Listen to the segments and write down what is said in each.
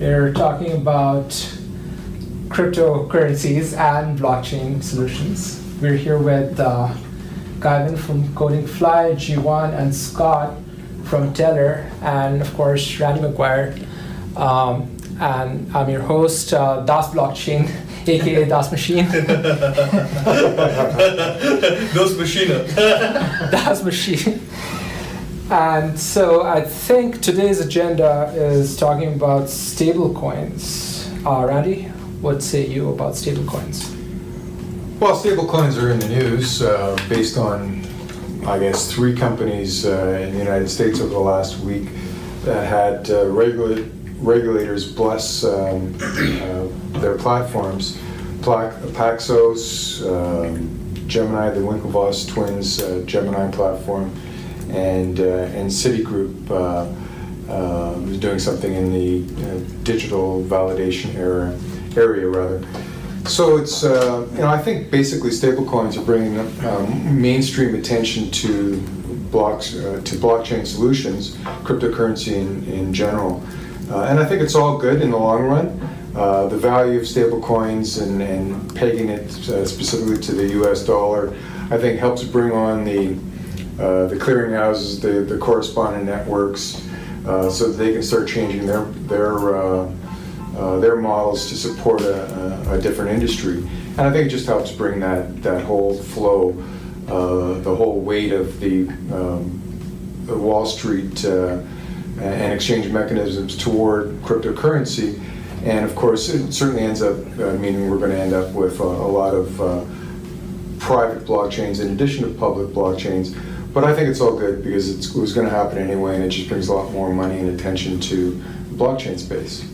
We're talking about cryptocurrencies and blockchain solutions. We're here with Gavin from Coding Fly, G1, and Scott from Teller, and of course Randy McGuire. And I'm your host, Das Blockchain, aka Das Machine. Das Machine. Das Machine. And so I think today's agenda is talking about stablecoins. Randy, what say you about stablecoins? Well, stablecoins are in the news based on, I guess, 3 companies in the United States over the last week that had regulators bless their platforms. Paxos, Gemini, the Winklevoss twins Gemini platform, and Citigroup was doing something in the digital validation area rather. So it's I think basically stablecoins are bringing mainstream attention to blockchain solutions, cryptocurrency in general, and I think it's all good in the long run. The value of stablecoins and pegging it specifically to the U.S. dollar, I think helps bring on the clearinghouses, the correspondent networks, so that they can start changing their models to support a different industry. And I think it just helps bring that whole flow, the whole weight of the Wall Street and exchange mechanisms toward cryptocurrency. And of course, it certainly ends up meaning we're going to end up with a lot of private blockchains in addition to public blockchains. But I think it's all good because it was going to happen anyway, and it just brings a lot more money and attention to the blockchain space.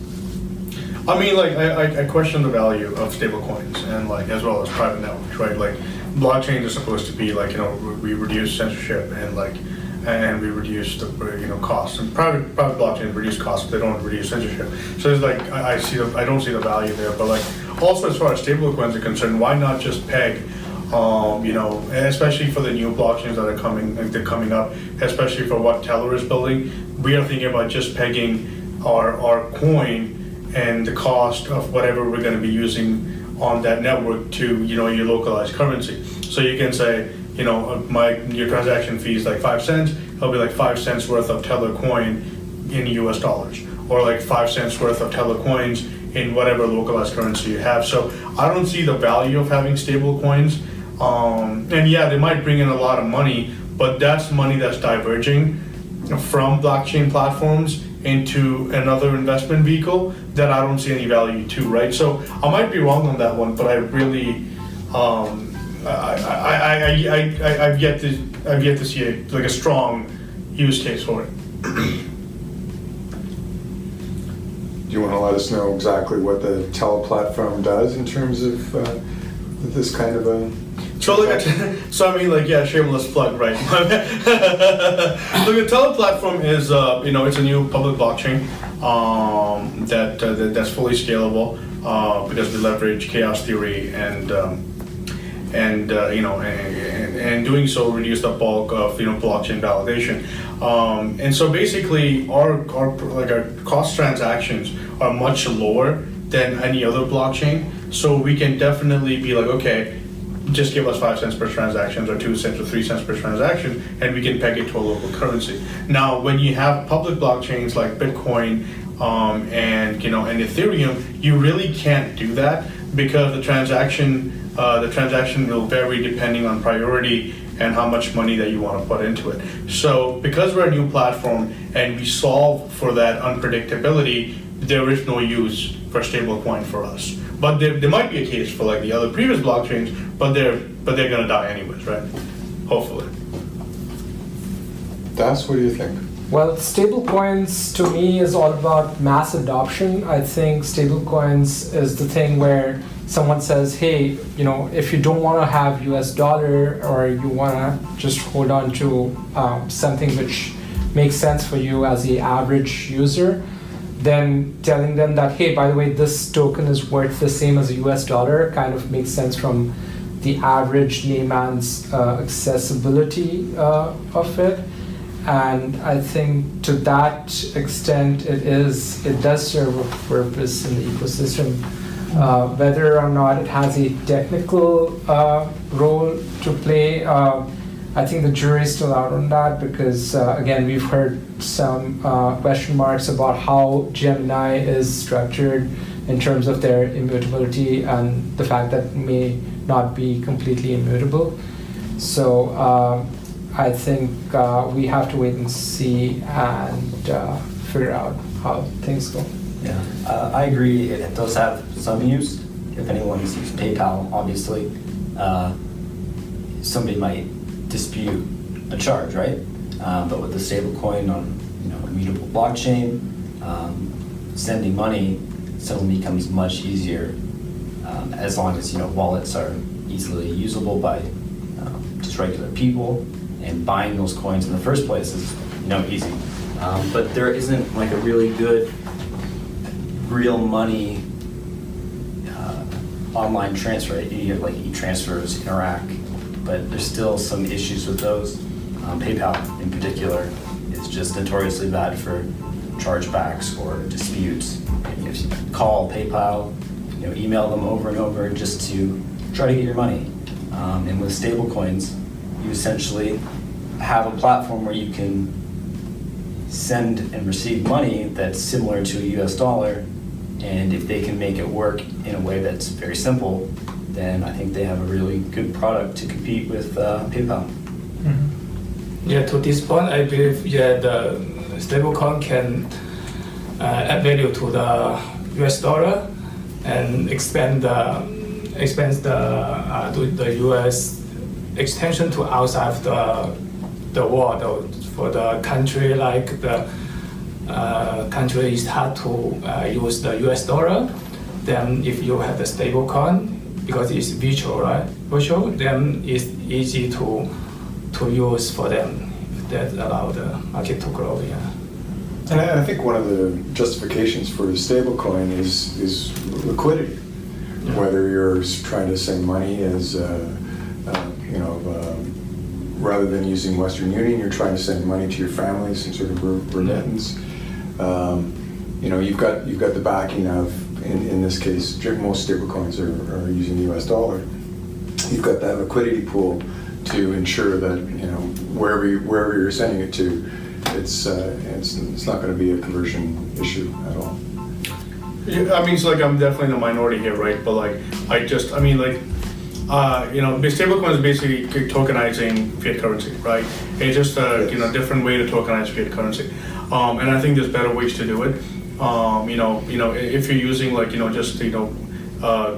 I mean, like, I question the value of stablecoins and, like, as well as private networks, right? Like, blockchains are supposed to be, like, we reduce censorship and, like, and we reduce the, costs. And private blockchains reduce costs, but they don't reduce censorship. So it's like, I don't see the value there. But, like, also as far as stablecoins are concerned, why not just peg, especially for the new blockchains that are coming up, especially for what Teller is building, we are thinking about just pegging our coin and the cost of whatever we're going to be using on that network to your localized currency. So you can say, your transaction fee is like 5 cents. It'll be like 5 cents worth of Teller coin in US dollars, or like 5 cents worth of Teller coins in whatever localized currency you have. So I don't see the value of having stable coins. And yeah, they might bring in a lot of money, but that's money that's diverging from blockchain platforms into another investment vehicle that I don't see any value to, right? So I might be wrong on that one, but I really, I've yet to see a strong use case for it. Do you want to let us know exactly what the Teller platform does in terms of this kind of a? Shameless plug, right? Look, the Teller platform is, it's a new public blockchain that's fully scalable because we leverage chaos theory and doing so reduce the bulk of blockchain validation. And so basically, our cost transactions are much lower than any other blockchain. So we can definitely be like, okay, just give us 5 cents per transaction or 2 cents or 3 cents per transaction, and we can peg it to a local currency. Now, when you have public blockchains like Bitcoin and Ethereum, you really can't do that because the transaction will vary depending on priority and how much money that you want to put into it. So because we're a new platform and we solve for that unpredictability, there is no use for stablecoin for us. But there might be a case for like the other previous blockchains, but they're gonna die anyways, right? Hopefully. Das, what do you think? Well, stablecoins to me is all about mass adoption. I think stablecoins is the thing where someone says, hey, if you don't want to have US dollar or you want to just hold on to something which makes sense for you as the average user, then telling them that, hey, by the way, this token is worth the same as a US dollar kind of makes sense from the average layman's accessibility of it. And I think to that extent, it does serve a purpose in the ecosystem. Whether or not it has a technical role to play, I think the jury's still out on that because, again, we've heard some question marks about how Gemini is structured in terms of their immutability and the fact that it may not be completely immutable. So I think we have to wait and see and figure out how things go. Yeah, I agree. It does have some use. If anyone's used PayPal, obviously, somebody might dispute a charge, right? But with the stablecoin on immutable blockchain, sending money suddenly becomes much easier as long as wallets are easily usable by just regular people, and buying those coins in the first place is easy. But there isn't like a really good real money online transfer. You get like e-transfers, Interac, but there's still some issues with those. PayPal in particular is just notoriously bad for chargebacks or disputes. If you call PayPal, email them over and over just to try to get your money. And with stablecoins, you essentially have a platform where you can send and receive money that's similar to a US dollar, and if they can make it work in a way that's very simple, then I think they have a really good product to compete with PayPal. Mm-hmm. Yeah, to this point, I believe the stablecoin can add value to the US dollar and expand the US extension to outside the world. For the country, like the country is hard to use the US dollar, then if you have the stable coin, because it's virtual, right? Then it's easy to use for them. That allow the market to grow. Yeah. And I think one of the justifications for the stablecoin is liquidity. Yeah. Whether you're trying to send money as rather than using Western Union, you're trying to send money to your family, some sort of remittance. You've got the backing of, in this case, most stablecoins are using the US dollar. You've got that liquidity pool to ensure that wherever you're sending it to, it's not going to be a conversion issue at all. Yeah, I mean, it's like I'm definitely in the minority here, right? But stablecoin is basically tokenizing fiat currency, right? It's just a different way to tokenize fiat currency, and I think there's better ways to do it. If you're using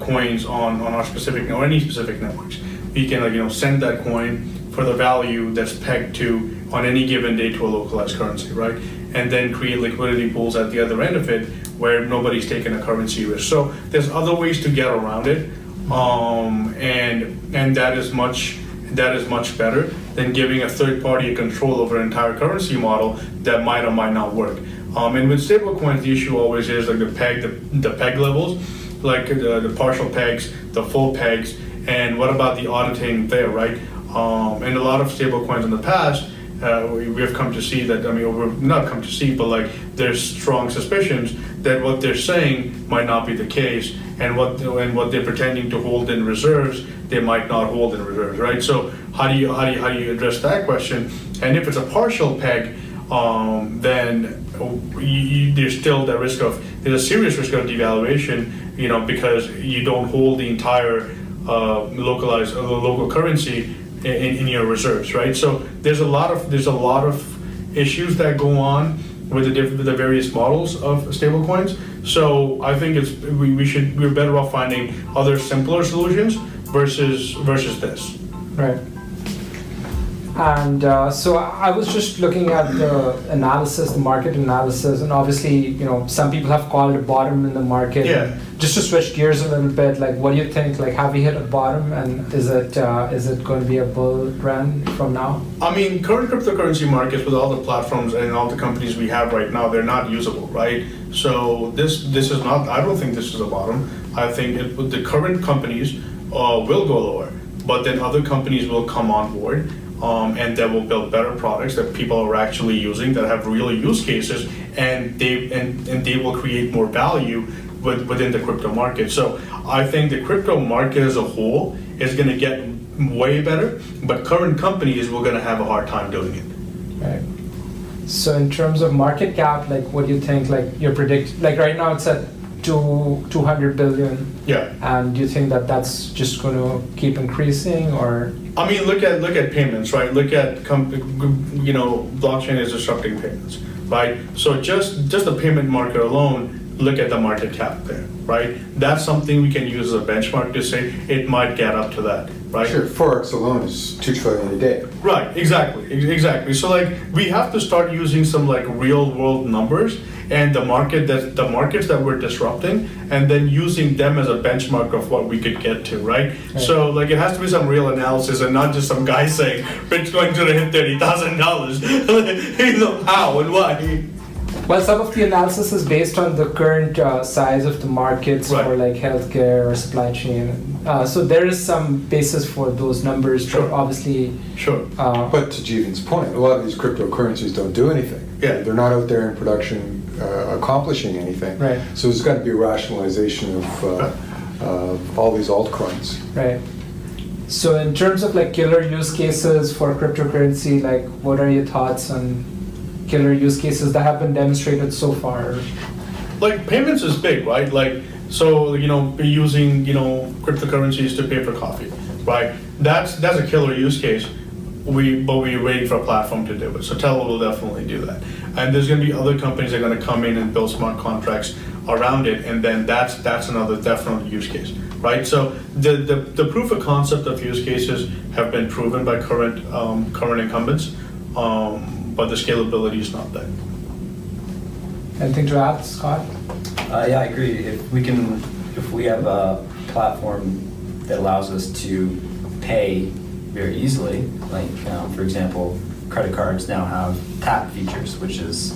coins on our specific or any specific networks, you can send that coin for the value that's pegged to on any given day to a localized currency, right? And then create liquidity pools at the other end of it where nobody's taking a currency risk. So there's other ways to get around it. And that is much better than giving a third party control over an entire currency model that might or might not work. And with stablecoins, the issue always is like the peg levels, like the partial pegs, the full pegs, and what about the auditing there, right? And a lot of stablecoins in the past, we have come to see that, we've not come to see, but there's strong suspicions that what they're saying might not be the case, and what they're pretending to hold in reserves, they might not hold in reserves, right? So how do you address that question? And if it's a partial peg, then there's still the risk there's a serious risk of devaluation, because you don't hold the entire local currency in your reserves, right? So there's a lot of issues that go on with the various models of stablecoins. So I think we're better off finding other simpler solutions versus this. Right. And so I was just looking at the market analysis, and obviously, some people have called a bottom in the market. Yeah. Just to switch gears a little bit, what do you think? Have we hit a bottom, and is it going to be a bull run from now? I mean, current cryptocurrency markets with all the platforms and all the companies we have right now, they're not usable, right? So this is not. I don't think this is a bottom. I think the current companies will go lower, but then other companies will come on board. and that will build better products that people are actually using, that have real use cases, and they will create more value within the crypto market. So I think the crypto market as a whole is going to get way better, but current companies will going to have a hard time doing it. Right. So in terms of market cap, like what do you think, like you predict, like right now it's at 200 billion. Yeah. And do you think that that's just going to keep increasing, or? I mean, look at payments, right? Look at blockchain is disrupting payments, right? So just the payment market alone, look at the market cap there, right? That's something we can use as a benchmark to say it might get up to that, right? Sure, Forex alone is $2 trillion a day. Right, exactly. So like we have to start using some like real world numbers and the markets that we're disrupting, and then using them as a benchmark of what we could get to, right? So like it has to be some real analysis and not just some guy saying Bitcoin's gonna hit $30,000. How and why? Well, some of the analysis is based on the current size of the markets for like healthcare or supply chain. So there is some basis for those numbers, but obviously. Sure. But to Jeevan's point, a lot of these cryptocurrencies don't do anything. Yeah. They're not out there in production accomplishing anything. Right. So there's got to be a rationalization of all these altcoins. Right. So in terms of like killer use cases for cryptocurrency, like what are your thoughts on killer use cases that have been demonstrated so far? Like payments is big, right? Like so, using cryptocurrencies to pay for coffee, right? That's a killer use case. But we're waiting for a platform to do it. So Tether will definitely do that. And there's going to be other companies that are going to come in and build smart contracts around it, and then that's another definite use case, right? So the proof of concept of use cases have been proven by current incumbents, but the scalability is not there. Anything to add, Scott? Yeah, I agree. If we have a platform that allows us to pay very easily, like for example, credit cards now have tap features, which is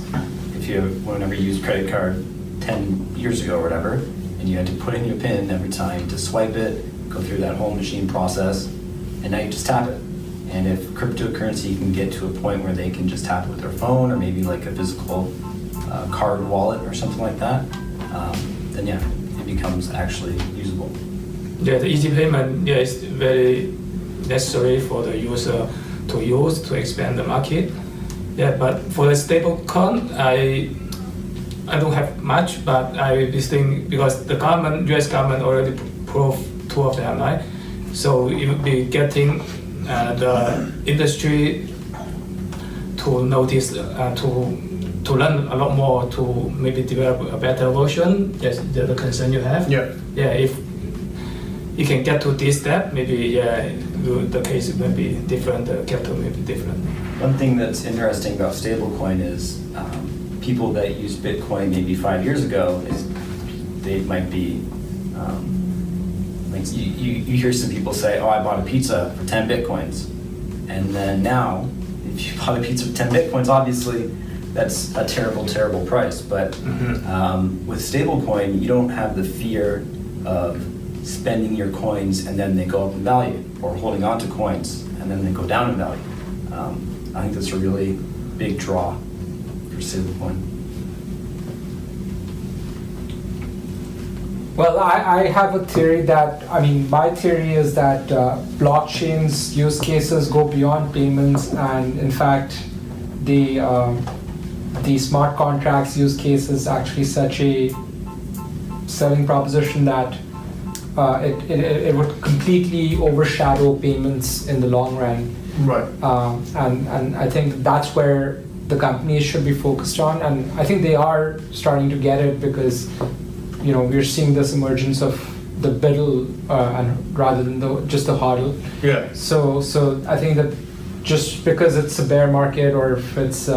whenever you used credit card 10 years ago or whatever, and you had to put in your PIN every time to swipe it, go through that whole machine process, and now you just tap it. And if cryptocurrency can get to a point where they can just tap it with their phone, or maybe like a physical card wallet or something like that, then yeah, it becomes actually usable. Yeah, the easy payment is very necessary for the user to use to expand the market. Yeah, but for the stablecoin, I don't have much, but I think because the US government already approved 2 of them, right? So it would be getting the industry to notice, to learn a lot more, to maybe develop a better version. That's the concern you have. Yeah. Yeah, if you can get to this step, maybe the case may be different, the capital may be different. One thing that's interesting about stablecoin is people that used Bitcoin maybe 5 years ago they might be like you hear some people say, oh, I bought a pizza for 10 Bitcoins, and then now if you bought a pizza for 10 Bitcoins, obviously that's a terrible price. But with stablecoin, you don't have the fear of spending your coins and then they go up in value, or holding on to coins and then they go down in value. I think that's a really big draw for stablecoin. Well, I have a theory my theory is that blockchain's use cases go beyond payments, and in fact, the smart contracts use case is actually such a selling proposition that it would completely overshadow payments in the long run. Right. And I think that's where the companies should be focused on, and I think they are starting to get it, because we're seeing this emergence of the biddle and rather than just the hodl. Yeah. So I think that just because it's a bear market, or if it's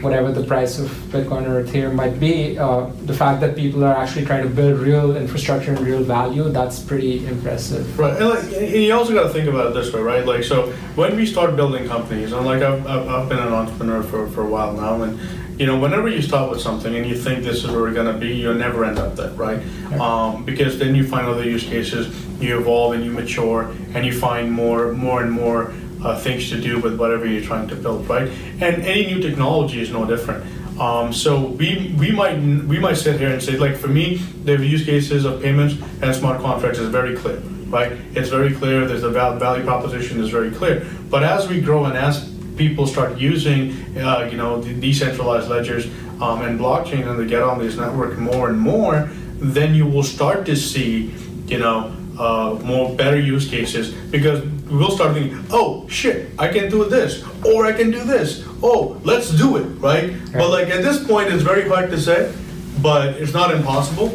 whatever the price of Bitcoin or Ethereum might be, the fact that people are actually trying to build real infrastructure and real value, that's pretty impressive. Right, and you also got to think about it this way, right? Like, so when we start building companies, and like I've been an entrepreneur for a while now, and whenever you start with something and you think this is where we're gonna be, you'll never end up there, right? Because then you find other use cases, you evolve and you mature, and you find more and more things to do with whatever you're trying to build, right? And any new technology is no different. So we might sit here and say, like, for me, the use cases of payments and smart contracts is very clear, right? It's very clear. There's the value proposition is very clear. But as we grow and as people start using, the decentralized ledgers and blockchain, and they get on this network more and more, then you will start to see, more better use cases, because we'll start thinking, oh shit, I can do this, or I can do this. Oh, let's do it, right? But like at this point, it's very hard to say, but it's not impossible.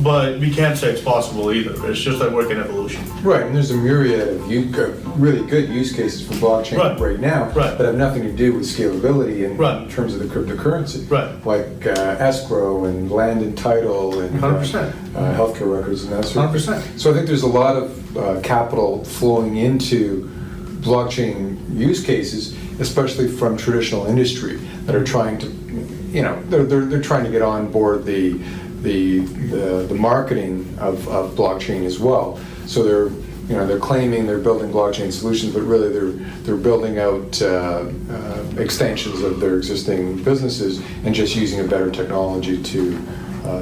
But we can't say it's possible either. It's just like work in evolution. Right, and there's a myriad of really good use cases for blockchain right now that have nothing to do with scalability in terms of the cryptocurrency. Right. Like escrow and land and title and 100%. Healthcare records and that sort of 100%. thing. So I think there's a lot of capital flowing into blockchain use cases, especially from traditional industry that are trying to, they're trying to get on board the marketing of blockchain as well. So they're claiming they're building blockchain solutions, but really they're building out extensions of their existing businesses and just using a better technology to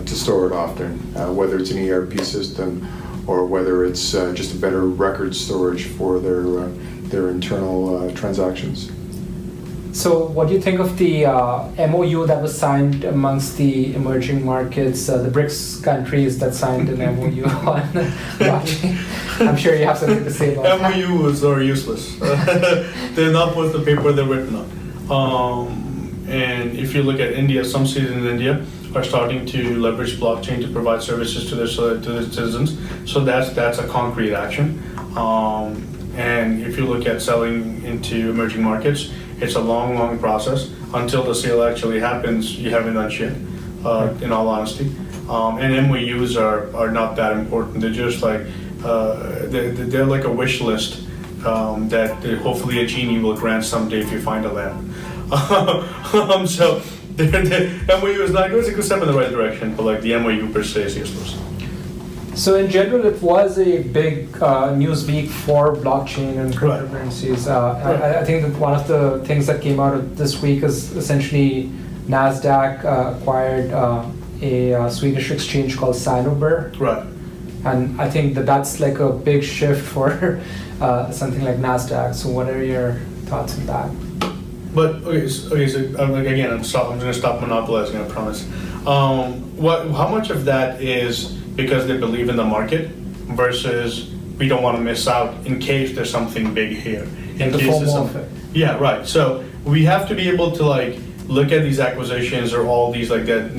store it often, whether it's an ERP system or whether it's just a better record storage for their internal transactions. So what do you think of the MOU that was signed amongst the emerging markets, the BRICS countries that signed an MOU on blockchain? I'm sure you have something to say about that. MOUs are useless. They're not worth the paper they're written on. And if you look at India, some cities in India are starting to leverage blockchain to provide services to their citizens. So that's a concrete action. And if you look at selling into emerging markets, it's a long process. Until the sale actually happens, you haven't done shit, in all honesty. And MOUs are not that important. They're just like, they're like a wish list that hopefully a genie will grant someday if you find a lamp. So the MOU is not, it's a good step in the right direction, but like the MOU per se is useless. So in general, it was a big news week for blockchain and cryptocurrencies. I think that one of the things that came out of this week is essentially NASDAQ acquired a Swedish exchange called Sinober. Right. And I think that's like a big shift for something like NASDAQ. So what are your thoughts on that? But so again, I'm going to stop monopolizing, I promise. How much of that is because they believe in the market versus we don't want to miss out in case there's something big here? In the case there's something. Yeah, right. So we have to be able to like look at these acquisitions or all these like that,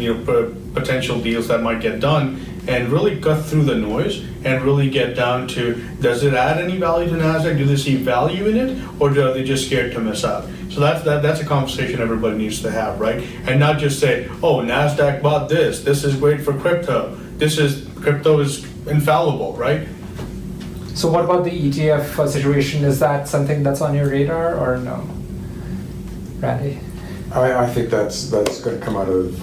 potential deals that might get done, and really cut through the noise and really get down to, does it add any value to NASDAQ? Do they see value in it, or are they just scared to miss out? So that's a conversation everybody needs to have, right? And not just say, oh, NASDAQ bought this. This is great for crypto. Crypto is infallible, right? So what about the ETF situation? Is that something that's on your radar or no? Randy? I think that's going to come out of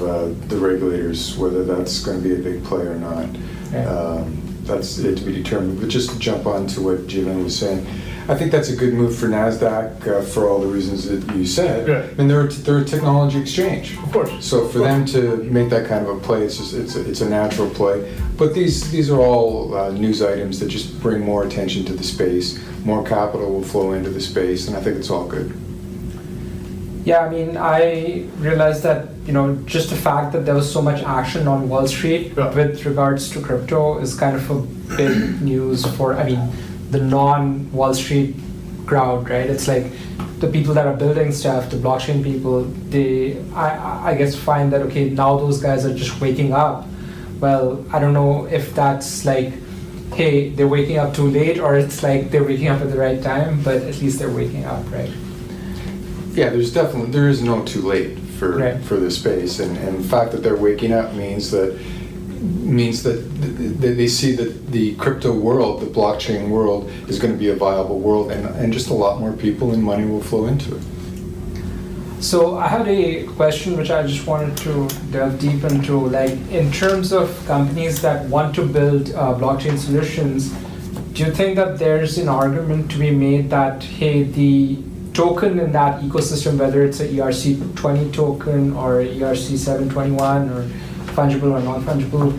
the regulators, whether that's going to be a big play or not. Yeah. That's it to be determined. But just to jump on to what Jivan was saying, I think that's a good move for NASDAQ for all the reasons that you said. Yeah. And they're a technology exchange. Of course. So for them to make that kind of a play, it's a natural play. But these are all news items that just bring more attention to the space. More capital will flow into the space, and I think it's all good. Yeah, I mean, I realized that, just the fact that there was so much action on Wall Street with regards to crypto is kind of a big news for, the non-Wall Street crowd, right? It's like the people that are building stuff, the blockchain people, I guess find that, okay, now those guys are just waking up. Well, I don't know if that's like, hey, they're waking up too late, or it's like they're waking up at the right time, but at least they're waking up, right? Yeah, there is no too late for this space, and the fact that they're waking up means that they see that the crypto world, the blockchain world, is going to be a viable world, and just a lot more people and money will flow into it. So I had a question which I just wanted to delve deep into, like in terms of companies that want to build blockchain solutions, do you think that there's an argument to be made that, hey, the token in that ecosystem, whether it's a ERC20 token or ERC721 or fungible or non-fungible,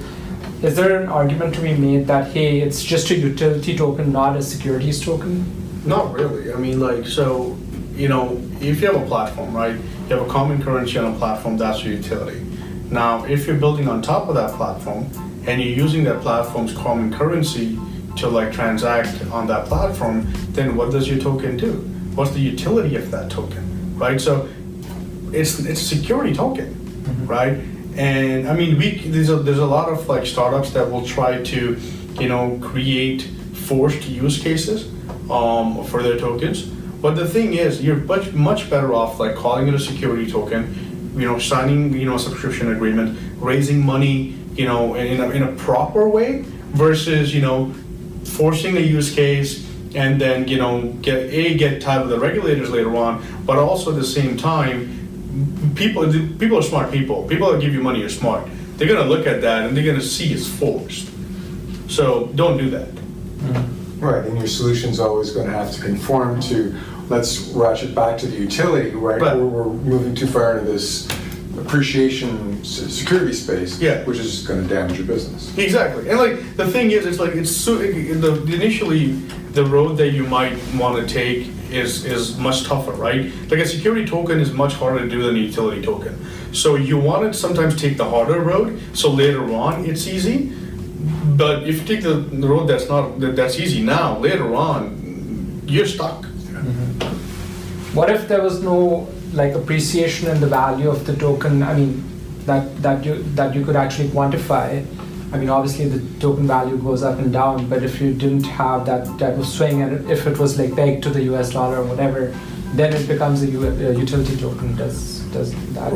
is there an argument to be made that, hey, it's just a utility token, not a securities token? Not really. I mean, like, so, you know, if you have a platform, right, you have a common currency on a platform, that's your utility. Now, if you're building on top of that platform and you're using that platform's common currency to like transact on that platform, then what does your token do? What's the utility of that token, right? So it's a security token, right? And I mean, there's a lot of like startups that will try to, you know, create forced use cases for their tokens. But the thing is, you're much better off like calling it a security token, you know, signing, you know, a subscription agreement, raising money, you know, in a proper way versus, you know, forcing a use case and then, you know, get tied with the regulators later on, but also at the same time, people are smart people. People that give you money are smart. They're gonna look at that and they're gonna see it's forced. So don't do that. Right, and your solution's always going to have to conform to, let's ratchet back to the utility, right? Right. We're moving too far into this appreciation security space, Yeah. which is going to damage your business. Exactly, and like the thing is, it's like initially the road that you might want to take is much tougher, right? Like a security token is much harder to do than a utility token. So you want to sometimes take the harder road, so later on it's easy. But if you take the road that's easy now, later on, you're stuck. What if there was no like appreciation in the value of the token? I mean, that you could actually quantify. I mean, obviously the token value goes up and down, but if you didn't have that type of swing, and if it was like pegged to the US dollar or whatever, then it becomes a utility token. Does that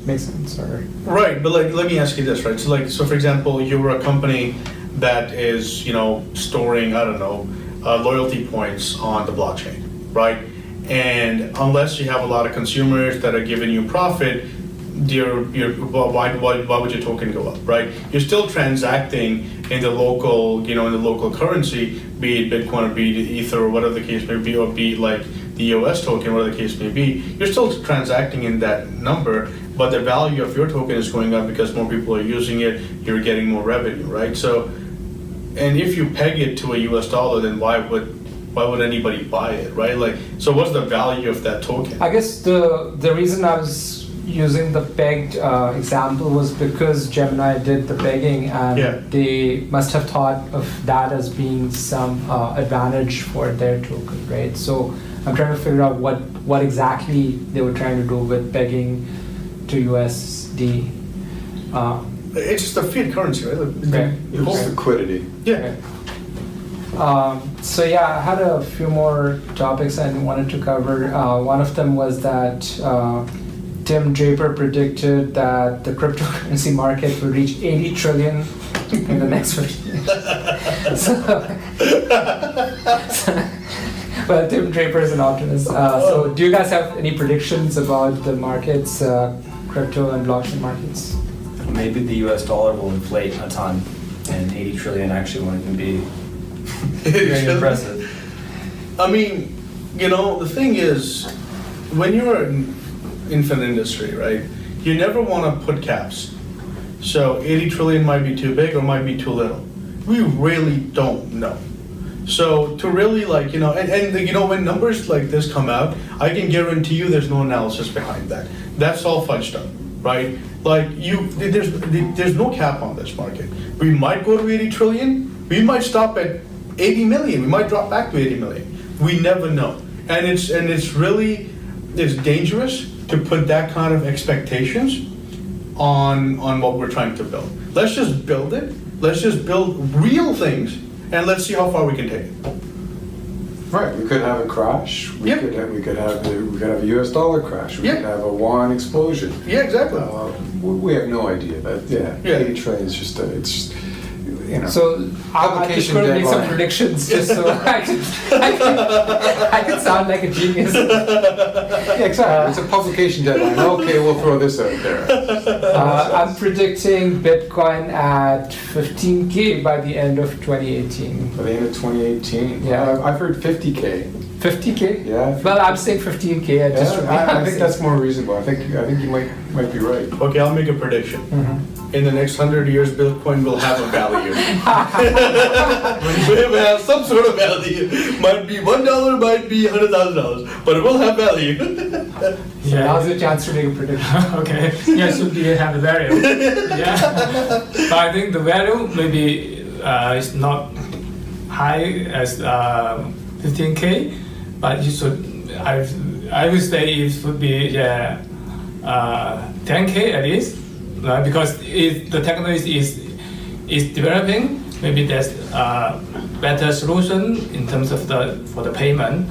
make sense? Or Right, but like let me ask you this, right? So for example, you were a company that is, you know, storing, I don't know, loyalty points on the blockchain, right? And unless you have a lot of consumers that are giving you profit, why would your token go up, right? You're still transacting in the local, you know, in the local currency, be it Bitcoin or be it Ether or whatever the case may be, or be it like the EOS token, whatever the case may be. You're still transacting in that number, but the value of your token is going up because more people are using it. You're getting more revenue, right? So, and if you peg it to a US dollar, then why would anybody buy it, right? Like, so what's the value of that token? I guess the reason I was using the pegged example was because Gemini did the pegging, and Yeah. they must have thought of that as being some advantage for their token, right? So I'm trying to figure out what exactly they were trying to do with pegging to USD. It's just a fiat currency, right? Right. It's liquidity. Yeah. So yeah, I had a few more topics I wanted to cover. One of them was that Tim Draper predicted that the cryptocurrency market will reach 80 trillion in the next 15 years. Well, Tim Draper is an optimist. So do you guys have any predictions about the markets, crypto and blockchain markets? Maybe the US dollar will inflate a ton, and 80 trillion actually won't even be very impressive. I mean, you know, the thing is, when you're an infant industry, right, you never want to put caps. So 80 trillion might be too big or might be too little. We really don't know. So to really like, you know, and you know, when numbers like this come out, I can guarantee you there's no analysis behind that. That's all fudged up, right? Like there's no cap on this market. We might go to 80 trillion, we might stop at 80 million, we might drop back to 80 million. We never know. And it's dangerous to put that kind of expectations on what we're trying to build. Let's just build it. Let's just build real things, and let's see how far we can take it. Right, we could have a crash. We Yeah. could have a US dollar crash. We Yeah. could have a yuan explosion. Yeah, exactly. We have no idea. But yeah, Yeah. 80 trillion is just So I'm just Publication going to make some deadline. predictions just so I can sound like a genius. Yeah, exactly. It's a publication deadline. Okay, we'll throw this out there. I'm predicting Bitcoin at 15K by the end of 2018. By the end of 2018. Yeah. I've heard 50K. 50K? Yeah. Well, I'm saying 15K. I think that's more reasonable. I think you might be right. Okay, I'll make a prediction. In the next 100 years, Bitcoin will have a value. It will have some sort of value. Might be $1, might be $100,000, but it will have value. So now's your chance to make a prediction. Okay, yeah, should be have the value. Yeah, but I think the value maybe is not high as 15K, but you should. I would say it should be 10K at least, right? Because if the technology is developing, maybe there's a better solution in terms of for the payment,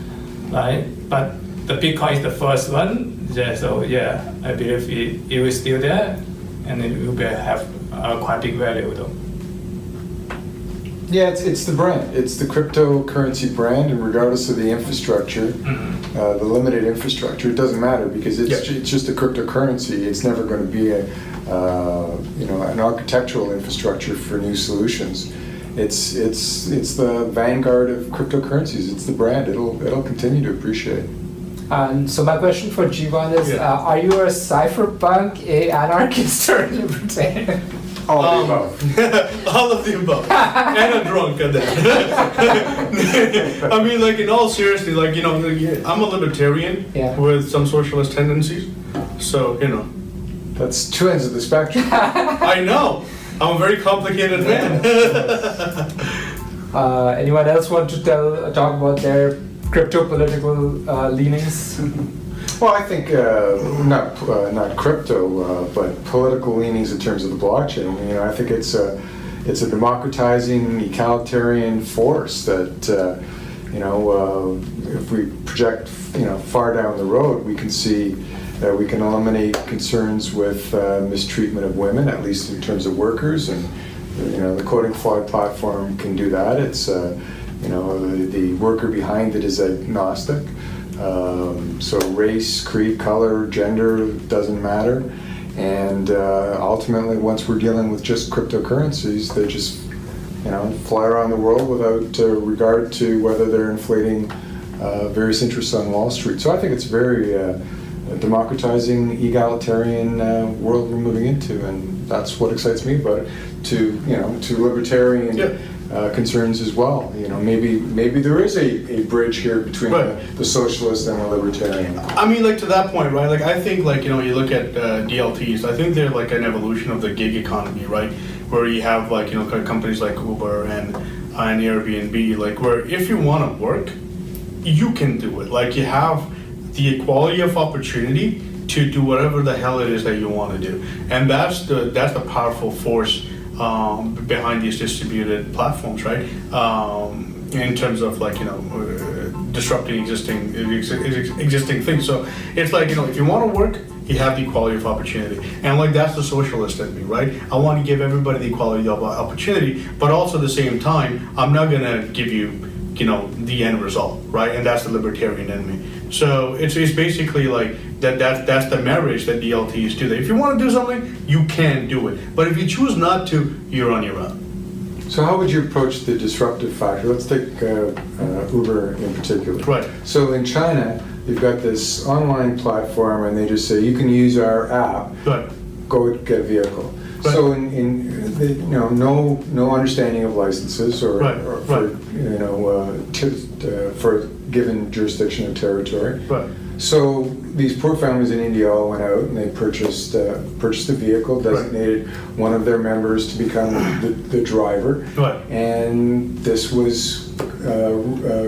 right? But the Bitcoin is the first one. Yeah, so I believe it will still there, and it will have a quite big value though. Yeah, it's the brand. It's the cryptocurrency brand, and regardless of the infrastructure, the limited infrastructure, it doesn't matter because it's just a cryptocurrency. It's never going to be an architectural infrastructure for new solutions. It's the vanguard of cryptocurrencies. It's the brand. It'll continue to appreciate. And so my question for Jivan is, are you a cypherpunk, a anarchist, or a libertarian? All of the above. All of the above. And a drunk at that. I mean, like, in all seriously, like, I'm a libertarian with some socialist tendencies. So, That's two ends of the spectrum. I know. I'm a very complicated man. Anyone else want to talk about their crypto-political leanings? Well, I think not crypto, but political leanings in terms of the blockchain. I think it's a democratizing, egalitarian force that if we project far down the road, we can see that we can eliminate concerns with mistreatment of women, at least in terms of workers, and the Coding Fraud platform can do that. It's the worker behind it is agnostic. So race, creed, color, gender doesn't matter, and ultimately, once we're dealing with just cryptocurrencies, they just fly around the world without regard to whether they're inflating various interests on Wall Street. So I think it's very democratizing, egalitarian world we're moving into, and that's what excites me about it. To libertarian. Concerns as well. Maybe there is a bridge here between the socialist and the libertarian. I mean, like, to that point, right? Like, I think, like, you look at DLTs. I think they're like an evolution of the gig economy, right? Where you have, like, companies like Uber and Airbnb, like, where if you want to work, you can do it. Like, you have the equality of opportunity to do whatever the hell it is that you want to do, and that's the powerful force behind these distributed platforms, right? In terms of, like, disrupting existing things. So it's like, if you want to work, you have the equality of opportunity, and like that's the socialist in me, right? I want to give everybody the equality of opportunity, but also at the same time, I'm not gonna give you, the end result, right? And that's the libertarian in me. So it's basically like that's the marriage that DLTs do. That if you want to do something, you can do it. But if you choose not to, you're on your own. So how would you approach the disruptive factor? Let's take Uber in particular. Right. So in China, you've got this online platform, and they just say you can use our app. Right. Go get a vehicle. Right. So no understanding of licenses or for a given jurisdiction or territory. Right. So these poor families in India all went out and they purchased a vehicle, designated one of their members to become the driver, and this was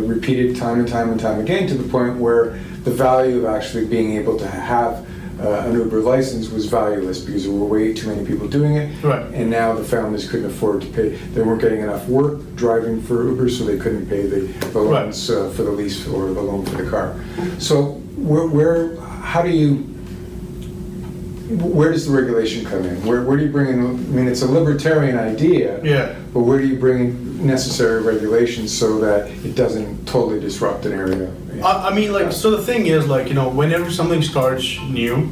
repeated time and time again, to the point where the value of actually being able to have an Uber license was valueless because there were way too many people doing it, and now the families couldn't afford to pay. They weren't getting enough work driving for Uber, so they couldn't pay the loans for the lease or the loan for the car. So how do you where does the regulation come in? Where do you bring in, I mean, it's a libertarian idea, Yeah. but where do you bring in necessary regulations so that it doesn't totally disrupt an area? I mean, like, so the thing is, like, whenever something starts new,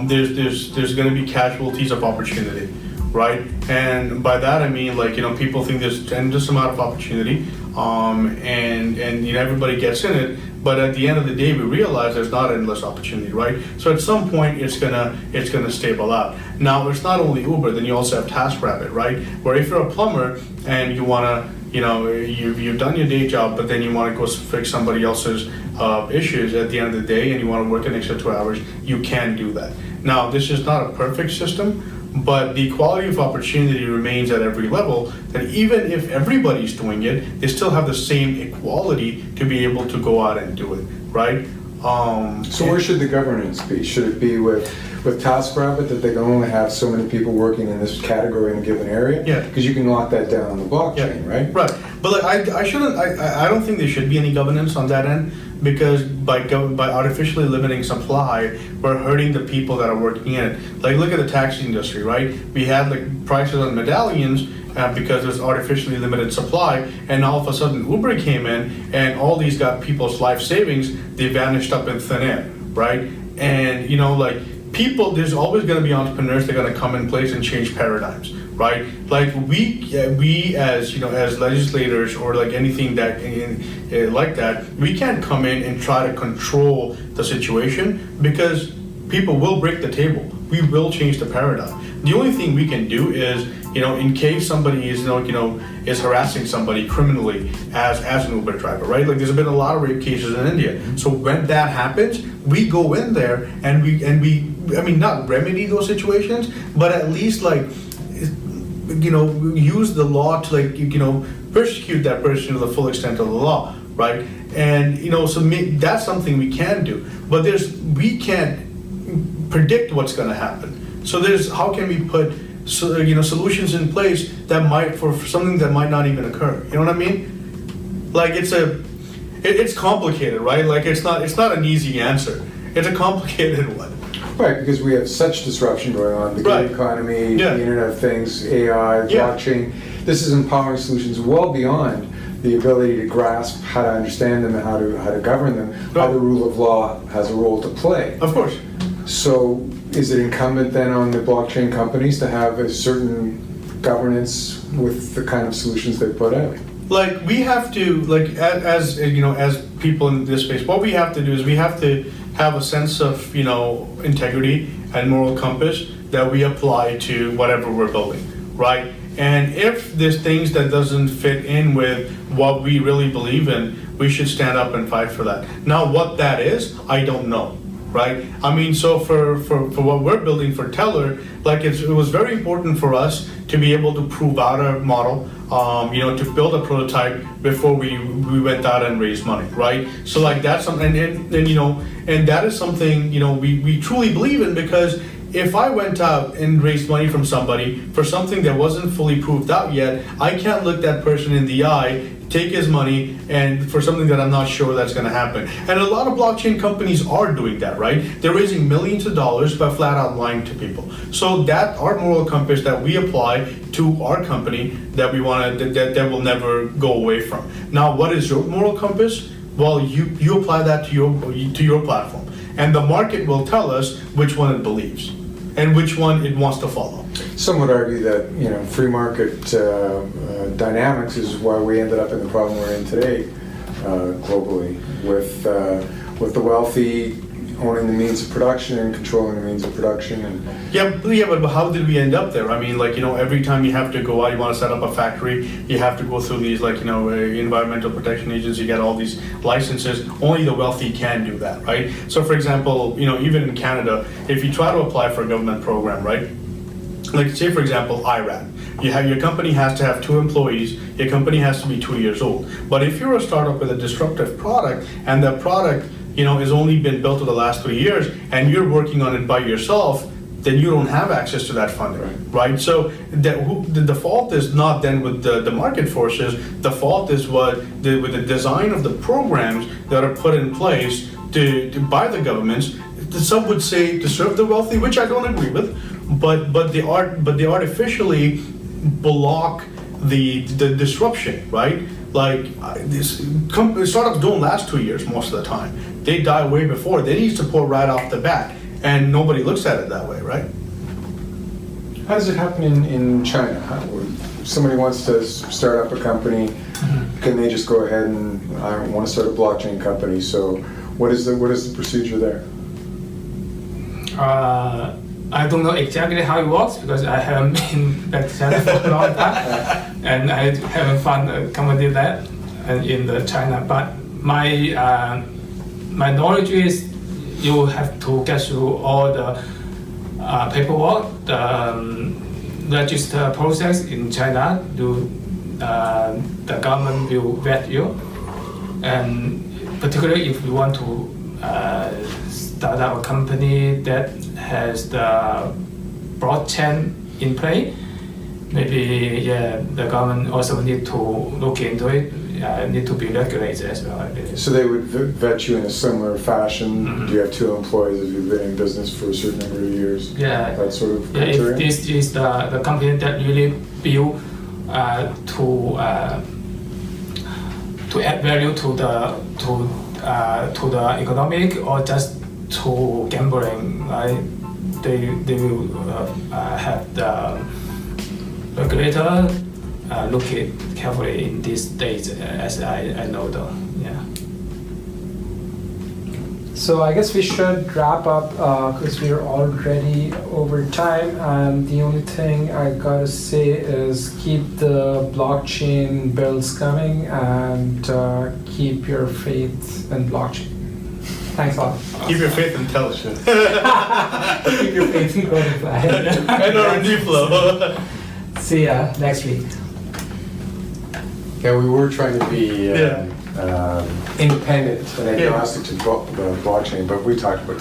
there's going to be casualties of opportunity, right? And by that I mean, like, people think there's endless amount of opportunity, and everybody gets in it. But at the end of the day, we realize there's not endless opportunity, right? So at some point, it's gonna stable out. Now, it's not only Uber. Then you also have TaskRabbit, right? Where if you're a plumber and you wanna, you've done your day job, but then you wanna go fix somebody else's issues at the end of the day, and you wanna work an extra 2 hours, you can do that. Now, this is not a perfect system, but the equality of opportunity remains at every level, that even if everybody's doing it, they still have the same equality to be able to go out and do it, right? So where should the governance be? Should it be with TaskRabbit, that they can only have so many people working in this category in a given area? Yeah. Because you can lock that down on the blockchain, right? Right. But like, I don't think there should be any governance on that end, because by artificially limiting supply, we're hurting the people that are working in it. Like, look at the taxi industry, right? We had like prices on medallions because there's artificially limited supply, and all of a sudden Uber came in, and all these got people's life savings, they vanished up in thin air, right? And like, people, there's always going to be entrepreneurs that are going to come in place and change paradigms, right? Like we as as legislators, or like anything that like that, we can't come in and try to control the situation, because people will break the table. We will change the paradigm. The only thing we can do is, in case somebody is is harassing somebody criminally as an Uber driver, right? Like, there's been a lot of rape cases in India. So when that happens, we go in there and we I mean, not remedy those situations, but at least like use the law to like persecute that person to the full extent of the law, right? And so that's something we can do. But we can't predict what's going to happen. So how can we put solutions in place that might for something that might not even occur? You know what I mean? Like, it's complicated, right? Like, it's not an easy answer. It's a complicated one. Right, because we have such disruption going on, the gig economy, the Internet of Things, AI, blockchain. This is empowering solutions well beyond the ability to grasp how to understand them and how to govern them, how the rule of law has a role to play. Of course. So is it incumbent then on the blockchain companies to have a certain governance with the kind of solutions they put out? Like, we have to, like, as people in this space, what we have to do is we have to have a sense of integrity and moral compass that we apply to whatever we're building, right? And if there's things that doesn't fit in with what we really believe in, we should stand up and fight for that. Now, what that is, I don't know, right? I mean, so for what we're building for Teller, like, it was very important for us to be able to prove out our model, to build a prototype before we went out and raised money, right? So like, that's something, and that is something we truly believe in, because if I went out and raised money from somebody for something that wasn't fully proved out yet, I can't look that person in the eye, take his money, and for something that I'm not sure that's going to happen. And a lot of blockchain companies are doing that, right? They're raising millions of dollars by flat out lying to people. So that our moral compass that we apply to our company that we want to that will never go away from. Now, what is your moral compass? Well, you apply that to your platform, and the market will tell us which one it believes and which one it wants to follow. Some would argue that free market dynamics is why we ended up in the problem we're in today globally, with the wealthy owning the means of production and controlling the means of production. And but how did we end up there? I mean, like, every time you have to go out, you want to set up a factory, you have to go through these, like, environmental protection agencies, you get all these licenses. Only the wealthy can do that, right? So, for example, even in Canada, if you try to apply for a government program, right? Like, say, for example, IRAD. Your company has to have 2 employees, your company has to be 2 years old. But if you're a startup with a disruptive product, and that product has only been built for the last 3 years, and you're working on it by yourself, then you don't have access to that funding, right? So the fault is not then with the market forces. The fault is with the design of the programs that are put in place by the governments some would say to serve the wealthy, which I don't agree with, but they artificially block the disruption, right? Like startups don't last 2 years most of the time. They die way before. They need support right off the bat, and nobody looks at it that way, right? How does it happen in China? If somebody wants to start up a company, can they just go ahead and I want to start a blockchain company? So what is the procedure there? I don't know exactly how it works because I haven't been back to China for a long time, and I haven't found a company that in the China. But my knowledge is you have to get through all the paperwork, the register process in China. The government will vet you, and particularly if you want to start up a company that has the blockchain in play, maybe the government also need to look into it. Need to be regulated as well, I believe. So they would vet you in a similar fashion. Do you have 2 employees if you've been in business for a certain number of years? Yeah. That sort of criteria? If this is the company that really build to add value to the economic or just to gambling, right? They will have the regulator look it carefully in these days, as I know though. Yeah. So I guess we should wrap up because we are already over time. And the only thing I gotta say is keep the blockchain builds coming and keep your faith in blockchain. Thanks a lot. Keep your faith in intelligence. Keep your faith in Codify. And R&D flow. See ya next week. Yeah, we were trying to be independent and agnostic to the blockchain, but we talked about